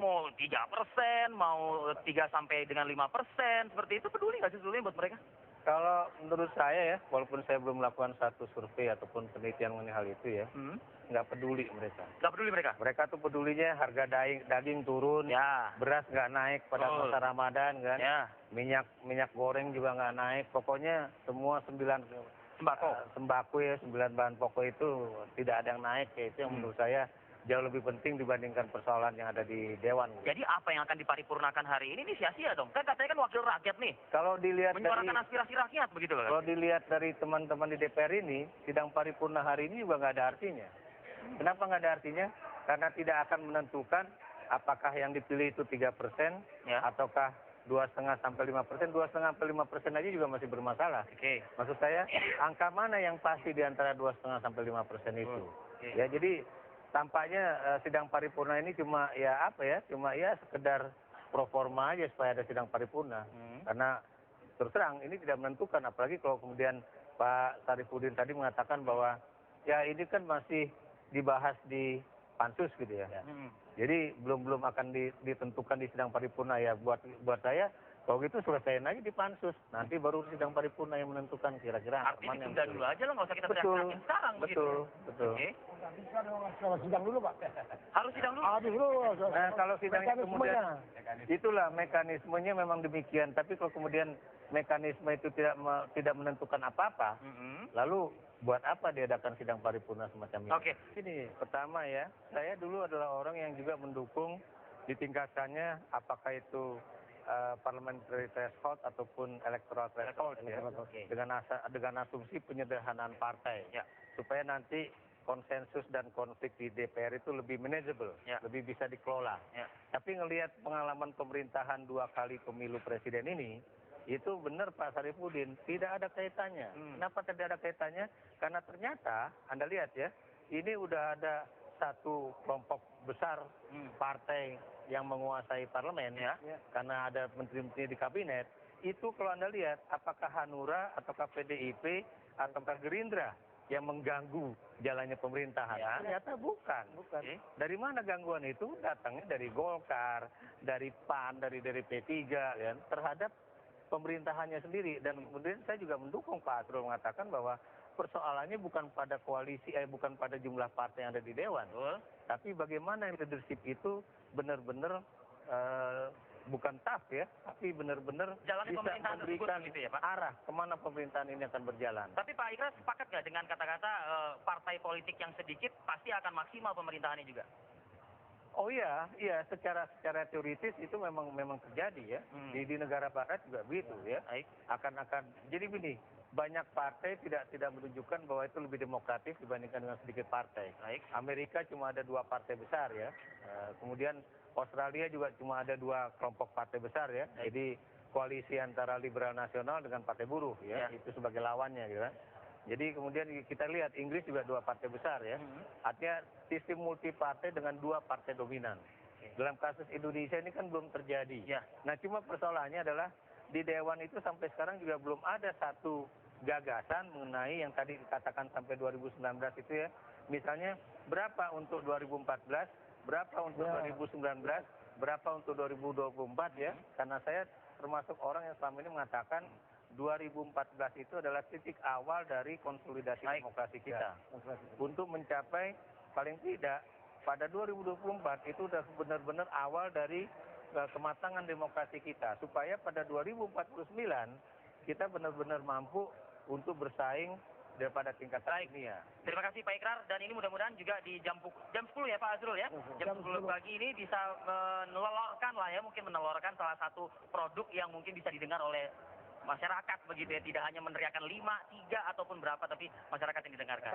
mau 3%, mau 3 sampai dengan 5%, seperti itu peduli nggak sih sebetulnya buat mereka? Kalau menurut saya ya, walaupun saya belum melakukan satu survei ataupun penelitian mengenai hal itu ya, nggak peduli mereka. Nggak peduli mereka? Mereka tuh pedulinya harga daging turun, Ya. beras nggak naik pada Betul. masa Ramadan kan, Ya. minyak goreng juga nggak naik, pokoknya semua sembako ya, 9 bahan pokok itu tidak ada yang naik, ya itu yang menurut saya jauh lebih penting dibandingkan persoalan yang ada di Dewan. Jadi apa yang akan diparipurnakan hari ini sia-sia dong? Kan katanya kan wakil rakyat nih, Kalau dilihat menyuarakan aspirasi rakyat begitu kan? kalau dilihat dari teman-teman di DPR ini, sidang paripurna hari ini juga nggak ada artinya. Kenapa nggak ada artinya? Karena tidak akan menentukan apakah yang dipilih itu 3% Ya. ataukah 2,5 sampai 5%. 2,5 sampai 5% aja juga masih bermasalah. Oke. Maksud saya, angka mana yang pasti di antara 2,5 sampai 5% itu? Oke. Ya, jadi tampaknya sidang paripurna ini cuma ya apa ya, cuma ya sekedar pro forma aja supaya ada sidang paripurna. Karena terus terang ini tidak menentukan, apalagi kalau kemudian Pak Sarifudin tadi mengatakan bahwa ya ini kan masih dibahas di pansus gitu ya. Jadi belum akan ditentukan di sidang paripurna ya, buat saya kalau gitu selesaiin aja di pansus, nanti baru sidang paripurna yang menentukan kira-kira Artinya ditunda dulu aja lah, nggak usah kita teriak-teriakin sekarang begitu. Betul. Oke. Kalau sidang dulu, Pak. Harus sidang dulu. Habis dulu. Nah, kalau sidang itu kemudian Mekanismenya. itulah mekanismenya memang demikian. Tapi kalau kemudian mekanisme itu tidak menentukan apa-apa, lalu buat apa diadakan sidang paripurna semacam ini? Oke. Ini pertama ya, saya dulu adalah orang yang juga mendukung ditingkatkannya apakah itu parliamentary threshold ataupun electoral threshold ya, dengan asumsi penyederhanaan partai, supaya nanti konsensus dan konflik di DPR itu lebih manageable, lebih bisa dikelola. Tapi ngelihat pengalaman pemerintahan 2 kali pemilu presiden ini, itu benar Pak Sarifudin, tidak ada kaitannya. Kenapa tidak ada kaitannya? Karena ternyata, Anda lihat ya, ini udah ada satu kelompok besar partai yang menguasai parlemen, karena ada menteri-menteri di kabinet. Itu kalau Anda lihat, apakah Hanura, ataukah PDIP, ataukah Gerindra yang mengganggu jalannya pemerintahan? Ternyata bukan. Dari mana gangguan itu? Datangnya dari Golkar, dari PAN, dari P3 kan, terhadap pemerintahannya sendiri. Dan kemudian saya juga mendukung Pak Asrul mengatakan bahwa persoalannya bukan pada koalisi, bukan pada jumlah partai yang ada di Dewan, tapi bagaimana leadership itu benar-benar bukan tough ya, tapi benar-benar bisa memberikan gitu ya, Pak? arah kemana pemerintahan ini akan berjalan. Tapi Pak Ikrar sepakat nggak dengan kata-kata partai politik yang sedikit pasti akan maksimal pemerintahannya juga? Oh iya, secara teoritis itu memang terjadi ya. Di negara barat juga begitu ya. Akan jadi begini, banyak partai tidak menunjukkan bahwa itu lebih demokratis dibandingkan dengan sedikit partai. Amerika cuma ada 2 partai besar ya. Kemudian Australia juga cuma ada 2 kelompok partai besar ya. Jadi koalisi antara liberal nasional dengan partai buruh ya, itu sebagai lawannya gitu kan. Jadi kemudian kita lihat Inggris juga 2 partai besar ya. Artinya sistem multi partai dengan 2 partai dominan. Dalam kasus Indonesia ini kan belum terjadi. Nah cuma persoalannya adalah di Dewan itu sampai sekarang juga belum ada satu gagasan mengenai yang tadi dikatakan sampai 2019 itu ya. Misalnya berapa untuk 2014, berapa untuk 2019, berapa untuk 2024 ya. Karena saya termasuk orang yang selama ini mengatakan 2014 itu adalah titik awal dari konsolidasi demokrasi kita. Untuk mencapai paling tidak pada 2024 itu sudah benar-benar awal dari kematangan demokrasi kita. Supaya pada 2049 kita benar-benar mampu untuk bersaing daripada tingkat dunia. Terima kasih Pak Ikrar, dan ini mudah-mudahan juga di jam 10 ya Pak Azrul ya. Jam 10 pagi ini bisa menelorkan salah satu produk yang mungkin bisa didengar oleh masyarakat begitu ya, tidak hanya meneriakan 5, 3 ataupun berapa, tapi masyarakat yang didengarkan.